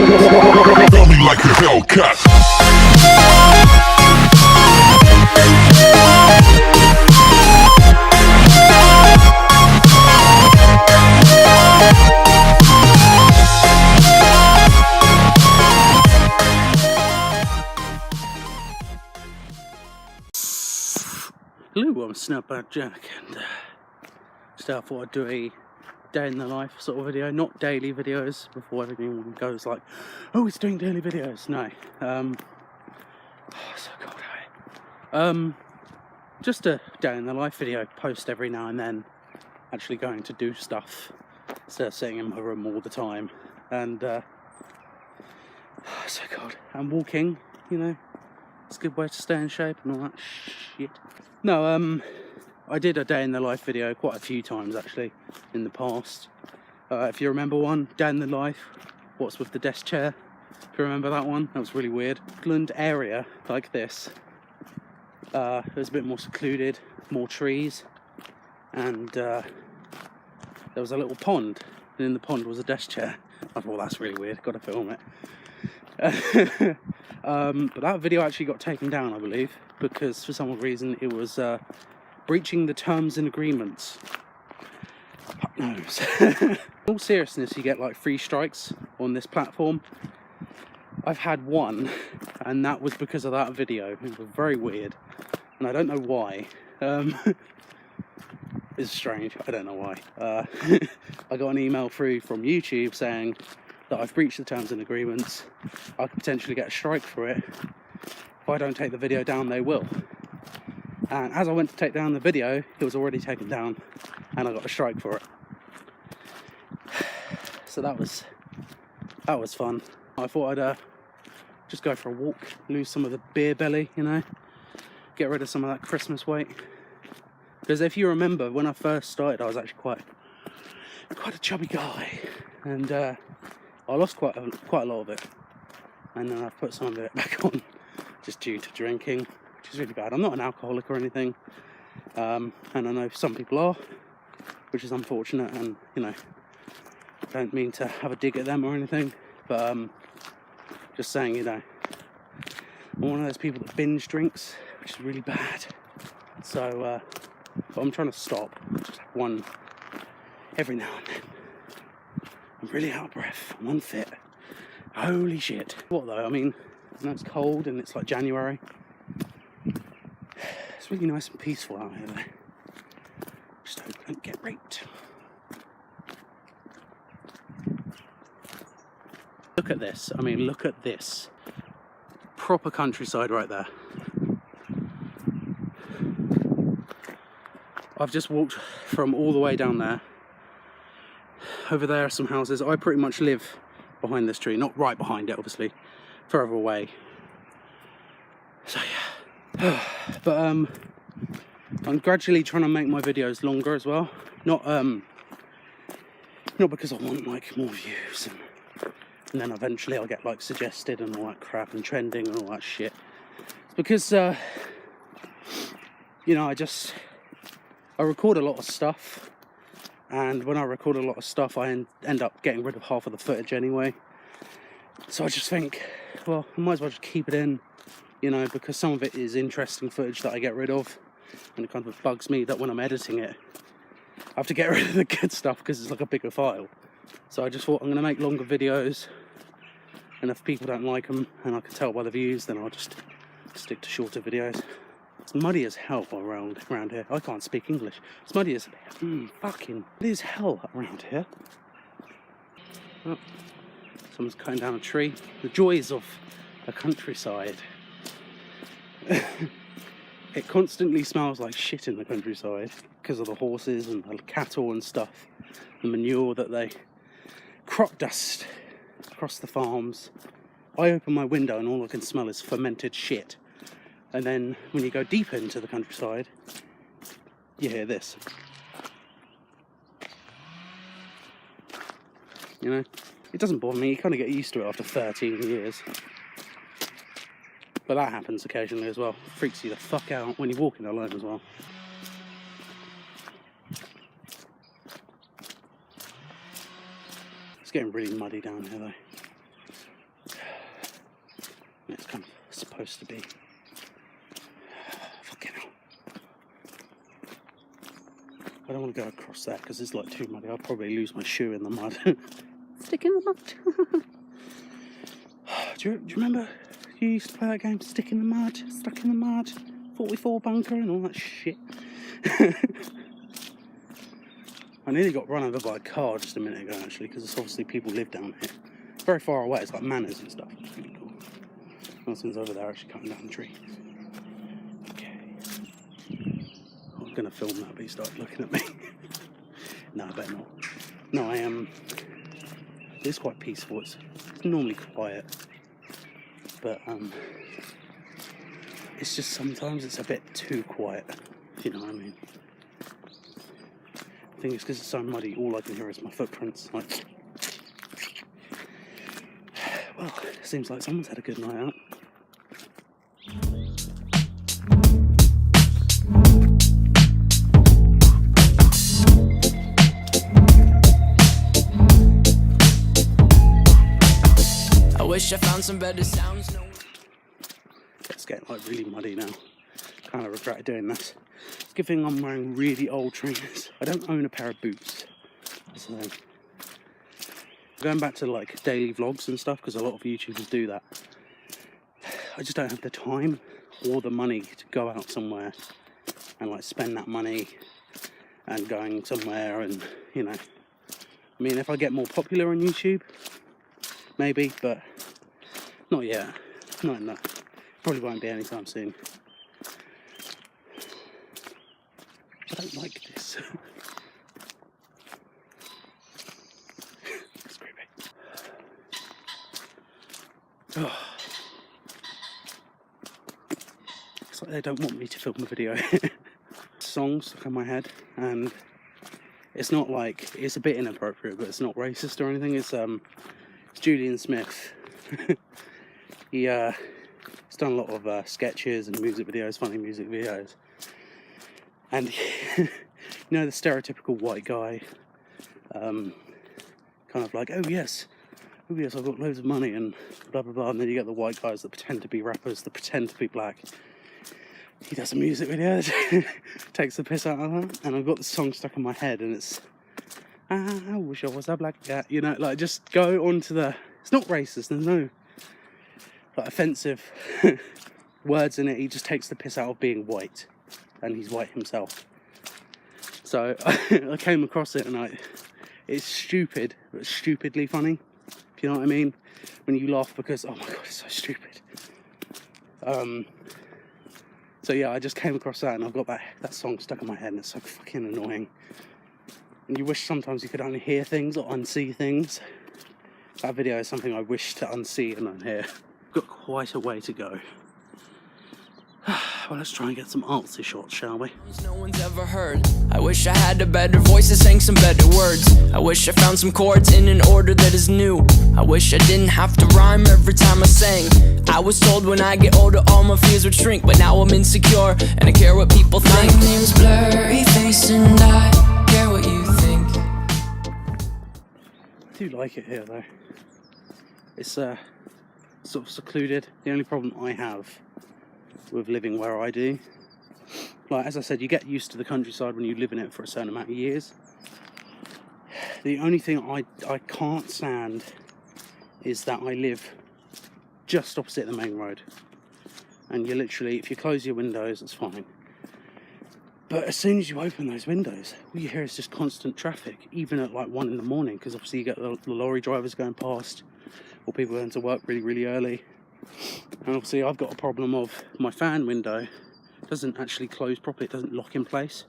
Feel me like a Hellcat. Hello, I'm Snapback Jack, and so I thought I'd do a day in the life sort of video, not daily videos before everyone goes like, oh, he's doing daily videos. No, so cold. Just a day in the life video, post every now and then, actually going to do stuff instead of sitting in my room all the time. And so cold. And walking, you know, it's a good way to stay in shape and all that shit. No, I did a day in the life video quite a few times actually in the past. If you remember one, day in the life, what's with the desk chair? If you remember that one, that was really weird. Woodland area like this. It was a bit more secluded, more trees, and there was a little pond, and in the pond was a desk chair. I thought, that's really weird, gotta film it. But that video actually got taken down, I believe, because for some reason it was breaching the terms and agreements. Fuck knows. In all seriousness, you get like 3 strikes on this platform. I've had 1, and that was because of that video. It was very weird, and I don't know why. It's strange, I don't know why. I got an email through from YouTube saying that I've breached the terms and agreements. I could potentially get a strike for it. If I don't take the video down, they will. And as I went to take down the video, it was already taken down, and I got a strike for it. So that was fun. I thought I'd just go for a walk, lose some of the beer belly, you know, get rid of some of that Christmas weight. Because if you remember, when I first started, I was actually quite a chubby guy, and I lost quite a lot of it, and then I've put some of it back on, just due to drinking, which is really bad. I'm not an alcoholic or anything, and I know some people are, which is unfortunate, and you know, I don't mean to have a dig at them or anything, but just saying, you know, I'm one of those people that binge drinks, which is really bad. So, but I'm trying to stop, just have one every now and then. I'm really out of breath, I'm unfit. Holy shit. What though, I mean, I know it's cold and it's like January. It's really nice and peaceful out here though. Just hope I don't get raped. Look at this, I mean, look at this. Proper countryside right there. I've just walked from all the way down there. Over there are some houses. I pretty much live behind this tree, not right behind it, obviously, further away. So yeah, but I'm gradually trying to make my videos longer as well. Not because I want like more views, and then eventually I'll get like suggested and all that crap and trending and all that shit. It's because you know, I record a lot of stuff. And when I record a lot of stuff, I end up getting rid of half of the footage anyway. So I just think, well, I might as well just keep it in, you know, because some of it is interesting footage that I get rid of. And it kind of bugs me that when I'm editing it, I have to get rid of the good stuff because it's like a bigger file. So I just thought I'm going to make longer videos. And if people don't like them, and I can tell by the views, then I'll just stick to shorter videos. It's muddy as hell around here. I can't speak English. It's muddy as fucking muddy as hell around here. Oh, someone's cutting down a tree. The joys of the countryside. It constantly smells like shit in the countryside because of the horses and the cattle and stuff. The manure that they crop dust across the farms. I open my window and all I can smell is fermented shit. And then when you go deeper into the countryside, you hear this. You know, it doesn't bother me. You kind of get used to it after 13 years. But that happens occasionally as well. Freaks you the fuck out when you're walking alone as well. It's getting really muddy down here though. supposed to be? Fucking hell. I don't want to go across that because it's like too muddy. I'll probably lose my shoe in the mud. Stick in the mud. Do you remember you used to play that game, Stick in the Mud, Stuck in the Mud, 44 bunker and all that shit? I nearly got run over by a car just a minute ago actually, because it's obviously people live down here. Very far away, it's like manors and stuff. It's really cool. Nelson's over there actually cutting down the tree. Okay. I'm gonna film that, but he started looking at me. No, I better not. No, I am. It's quite peaceful. It's normally quiet, but it's just sometimes it's a bit too quiet, if you know what I mean. I think it's because it's so muddy, all I can hear is my footprints. Like, well, it seems like someone's had a good night out. I wish I found some better sounds. It's getting like really muddy now. Kind of regret doing this. It's a good thing I'm wearing really old trainers. I don't own a pair of boots. So going back to like daily vlogs and stuff, because a lot of YouTubers do that. I just don't have the time or the money to go out somewhere and like spend that money and going somewhere and, you know. I mean, if I get more popular on YouTube, maybe, but not yet. Not enough. Probably won't be anytime soon. I don't like this. It's creepy. Oh. It's like they don't want me to film a video. Song stuck in my head, and it's not like, it's a bit inappropriate, but it's not racist or anything. It's Julian Smith. He's done a lot of sketches and music videos, funny music videos. And you know, the stereotypical white guy, kind of like, oh yes, I've got loads of money and blah blah blah. And then you get the white guys that pretend to be rappers, that pretend to be black. He does a music video, takes the piss out of that, and I've got the song stuck in my head, and it's I wish I was a black cat, you know, like just go on to the, it's not racist, there's no like offensive words in it, he just takes the piss out of being white, and he's white himself. So I came across it, and it's stupid, but stupidly funny, if you know what I mean, when you laugh because, oh my god, it's so stupid. So yeah, I just came across that, and I've got that song stuck in my head, and it's so fucking annoying. And you wish sometimes you could only hear things or unsee things. That video is something I wish to unsee and unhear. I've got quite a way to go. Well, let's try and get some artsy shots, shall we? No one's ever heard. I wish I had a better voice and sang some better words. I wish I found some chords in an order that is new. I wish I didn't have to rhyme every time I sang. I was told when I get older all my fears would shrink, but now I'm insecure and I care what people think. My name's Blurry Face and I care what you think. I do like it here though. It's sort of secluded. The only problem I have with living where I do, like as I said, you get used to the countryside when you live in it for a certain amount of years. The only thing I can't stand is that I live just opposite the main road, and you literally, if you close your windows, it's fine, but as soon as you open those windows, all you hear is just constant traffic, even at like 1 in the morning, because obviously you get the lorry drivers going past, or people going to work really, really early. And obviously I've got a problem of my fan window doesn't actually close properly, it doesn't lock in place.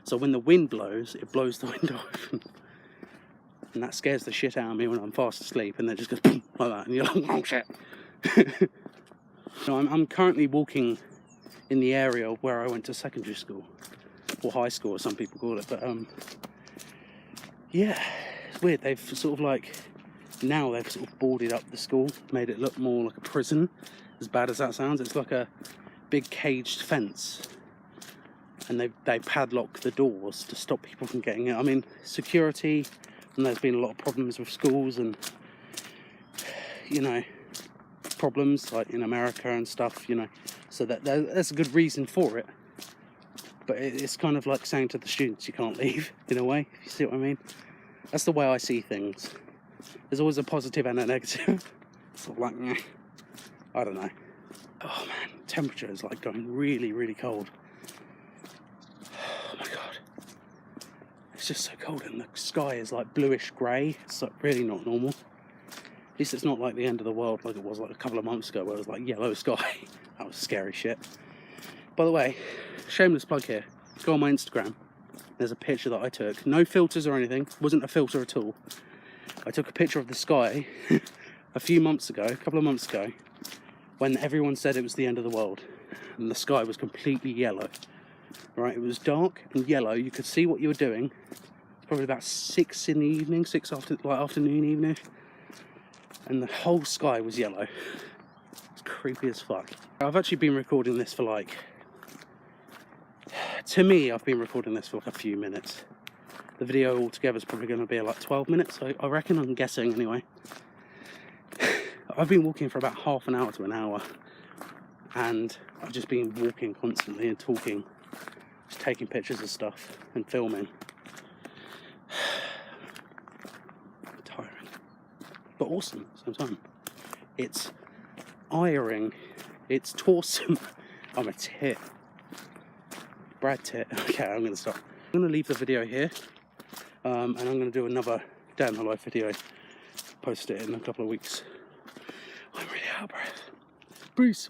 So when the wind blows, it blows the window open. And that scares the shit out of me when I'm fast asleep, and then it just goes boom, like that, and you're like, oh shit. So I'm currently walking in the area where I went to secondary school, or high school as some people call it, but yeah, it's weird. They've sort of like, now they've sort of boarded up the school, made it look more like a prison, as bad as that sounds. It's like a big caged fence, and they padlock the doors to stop people from getting in. I mean, security, and there's been a lot of problems with schools, and you know, problems like in America and stuff, you know, so that's a good reason for it. But it's kind of like saying to the students you can't leave, in a way, if you see what I mean. That's the way I see things. There's always a positive and a negative. Sort of like, yeah, I don't know. Oh man, temperature is like going really, really cold. Oh my god. It's just so cold, and the sky is like bluish grey. It's like really not normal. At least it's not like the end of the world like it was like a couple of months ago where it was like yellow sky. That was scary shit. By the way, shameless plug here. Go on my Instagram. There's a picture that I took. No filters or anything. Wasn't a filter at all. I took a picture of the sky a couple of months ago, when everyone said it was the end of the world. And the sky was completely yellow. Right, it was dark and yellow. You could see what you were doing. It's probably about 6 in the evening, afternoon, evening. And the whole sky was yellow. It's creepy as fuck. I've actually been recording this for like, to me, I've been recording this for like a few minutes. The video altogether is probably going to be like 12 minutes, I reckon, I'm guessing anyway. I've been walking for about half an hour to an hour, and I've just been walking constantly and talking, just taking pictures of stuff and filming. Tiring, but awesome at the same time. It's iring, it's tawsome. I'm a tit. Brad tit. Okay, I'm going to stop. I'm going to leave the video here, and I'm going to do another Day in the Life video, post it in a couple of weeks. I'm really out of breath. Peace.